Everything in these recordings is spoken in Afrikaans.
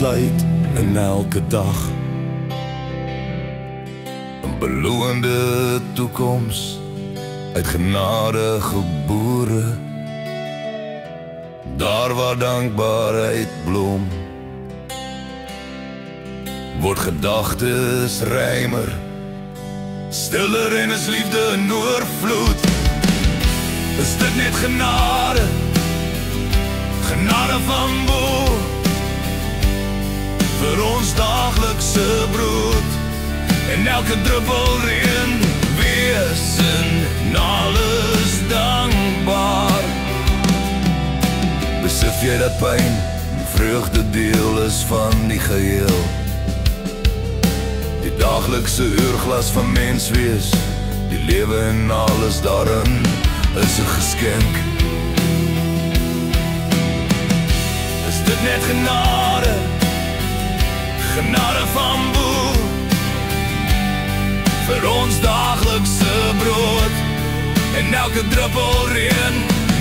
besluit in elke dag. 'n Beloonde toekoms uit genade gebore, daar waar dankbaarheid blom, word gedagtes rymer, stiller en is liefde in oorvloed. Is dit net genade, genade van bo, vir ons daaglikse brood, en elke druppel reën, wees in alles dankbaar. Besef jy dat pyn vreugde deel is van die geheel? Die daaglikse uurglas van mens wees, die lewe en alles daarin is 'n geskenk. Is dit net genade, genade van bo, vir ons daaglikse brood, en elke druppel reën,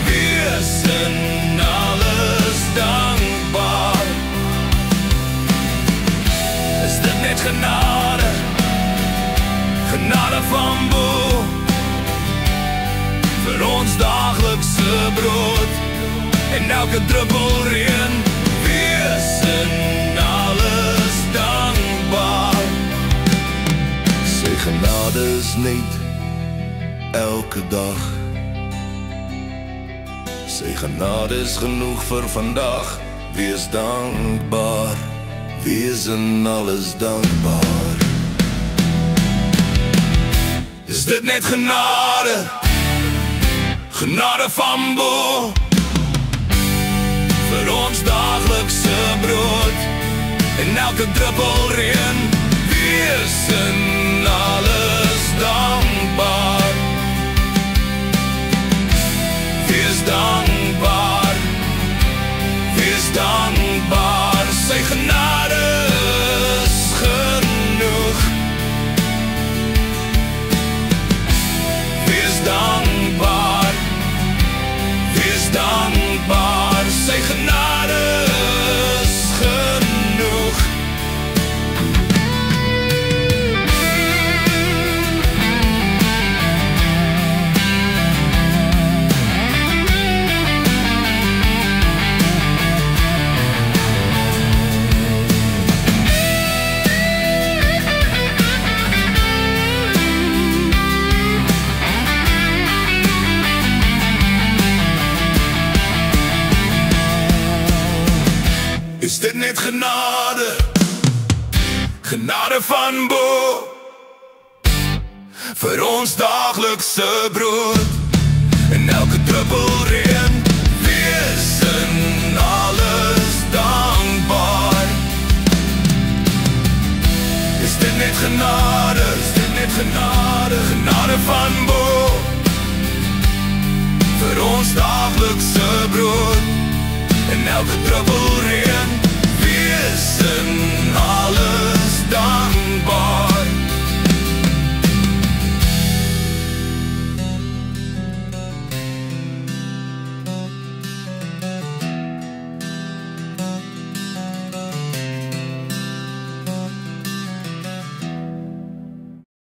wees in alles dankbaar. Is dit net genade, genade van bo, vir ons daaglikse brood, en elke druppel reën, wees in alles dankbaar. Sy genade is net elke dag, sy genade is genoeg vir vandag. Wees dankbaar, wees in alles dankbaar. Is dit net genade, genade van bo, vir ons daaglikse brood, en elke druppel reën, wees in alles dankbaar. Wees dankbaar, wees dankbaar, sy genade is genoeg. Wees dankbaar, wees dankbaar, sy genade is genoeg. Is dit net genade, genade van bo, vir ons daaglikse brood, en elke druppel reën, wees in alles dankbaar. Is dit net genade, is dit net genade, genade van bo, vir ons daaglikse brood, en elke druppel reën, wees in alles dankbaar.